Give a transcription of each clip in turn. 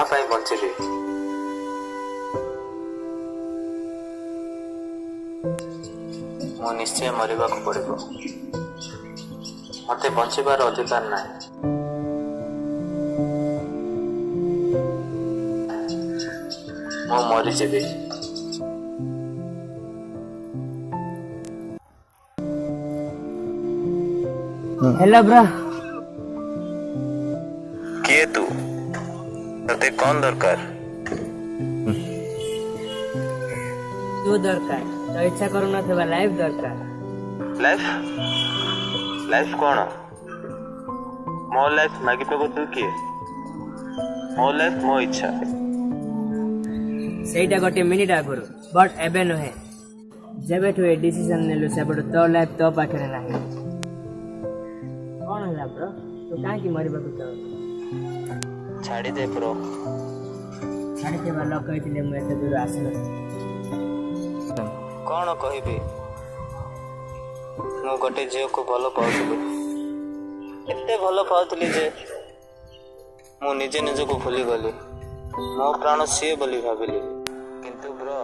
ପାଇଁ ବଞ୍ଚିବି। ମୁଁ ନିଶ୍ଚୟ ମରିବାକୁ ପଡ଼ିବ। ମୋତେ ବଞ୍ଚିବାର ଅଧିକାର ନାହିଁ। ମୁଁ ମରିଯିବି। Hello bro. किए तू? तते कौन दरकार? तू दरकार तो इच्छा करू नथिबा लाइफ दरकार। लाइफ लाइफ कौन? मो लाइफ मागी पे तू किए? मो लाइफ मो इच्छा। ସେଇଟା ଗୋଟେ ମିନିଟ୍ ଆଗରୁ ବଟ୍ ଏବେ ନୁହେଁ। ଯେବେଠୁ ଏ ଡିସିସନ୍ ନେଲୁ ସେବେଠୁ ତୋ ଲାଇଫ୍ ତୋ ପାଖରେ ନାହିଁ। କ'ଣ ହେଲା ବ୍ରୋ? ତୁ କାହିଁକି ମରିବାକୁ ଚାହୁଁଛୁ? ଛାଡ଼ି ଦେ ବ୍ରୋ। ଛାଡ଼ିଥିବା ଲୋକ ହେଇଥିଲେ ମୁଁ ଏତେ ଦୂର ଆସିନଥିଲି। କ'ଣ କହିବି? ମୁଁ ଗୋଟେ ଝିଅକୁ ଭଲ ପାଉଥିଲି। ଏତେ ଭଲ ପାଉଥିଲି ଯେ ମୁଁ ନିଜେ ନିଜକୁ ଭୁଲିଗଲି। ମୋ ପ୍ରାଣ ସିଏ ବୋଲି ଭାବିଲି। କିନ୍ତୁ ବ୍ରୋ,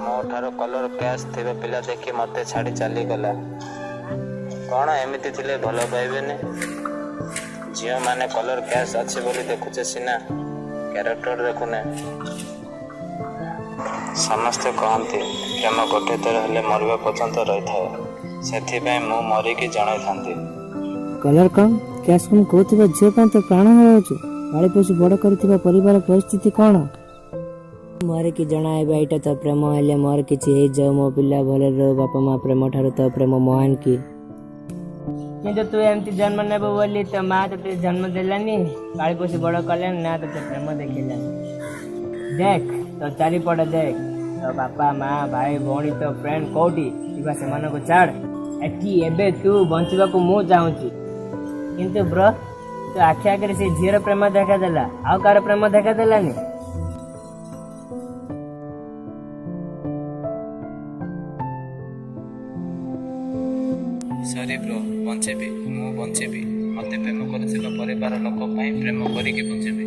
ମୋ ଠାରୁ କଲର୍ କ୍ୟାସ୍ ଥିବା ପିଲା ଦେଖି ମୋତେ ଛାଡ଼ି ଚାଲିଗଲା। କ'ଣ ଏମିତି ଥିଲେ ଭଲ ପାଇବେନି? ଝିଅମାନେ କଲର୍ କ୍ୟାସ୍ ଅଛି ବୋଲି ଦେଖୁଛେ ସିନା, କ୍ୟାରେକ୍ଟର ଦେଖୁନେ। ସମସ୍ତେ କହନ୍ତି ପ୍ରେମ ଗୋଟେ ଥର ହେଲେ ମରିବା ପର୍ଯ୍ୟନ୍ତ ରହିଥାଏ। ସେଥିପାଇଁ ମୁଁ ମରିକି ଜଣାଇଥାନ୍ତି। କଲର୍ କମ୍ କ୍ୟାସ୍ କମ୍ କହୁଥିବା ଝିଅ ପାଇଁ ତ ପ୍ରାଣ ହରାଉଛୁ। ପାଳି ପୋଷି ବଡ଼ କରିଥିବା ପରିବାର ପରିସ୍ଥିତି କ'ଣ? ମରିକି ଜଣାଇବା ଏଇଟା ତ ପ୍ରେମ ହେଲେ ମୋର କିଛି ହେଇଯାଉ, ମୋ ପିଲା ଭଲରେ ରହୁ। ବାପା ମା ପ୍ରେମ ଠାରୁ ତ ପ୍ରେମ ମହାନ କି? କିନ୍ତୁ ତୁ ଏମିତି ଜନ୍ମ ନେବୁ ବୋଲି ତୋ ମା ତୋତେ ଜନ୍ମ ଦେଲାନି, ପାଳି ପୋଷି ବଡ଼ କଲାନି ନା ତୋତେ ପ୍ରେମ ଦେଖେଇଲାନି। ଦେଖ ତୋ ଚାରିପଟେ ଦେଖ, ତୋ ବାପା ମା ଭାଇ ଭଉଣୀ ତୋ ଫ୍ରେଣ୍ଡ କୋଉଠି ଥିବା ସେମାନଙ୍କୁ ଛାଡ଼। ଏଠି ଏବେ ତୁ ବଞ୍ଚିବାକୁ ମୁଁ ଚାହୁଁଛି। କିନ୍ତୁ ବ୍ରୋ, ତୋ ଆଖି ଆଗରେ ସେ ଝିଅର ପ୍ରେମ ଦେଖାଦେଲା, ଆଉ କାହାର ପ୍ରେମ ଦେଖାଦେଲାନି। ସରି ବ୍ରୋ, ବଞ୍ଚିବି, ମୁଁ ବଞ୍ଚିବି। ମୋତେ ପ୍ରେମ କରୁଥିବା ପରିବାର ଲୋକ ପାଇଁ ପ୍ରେମ କରିକି ବଞ୍ଚିବି।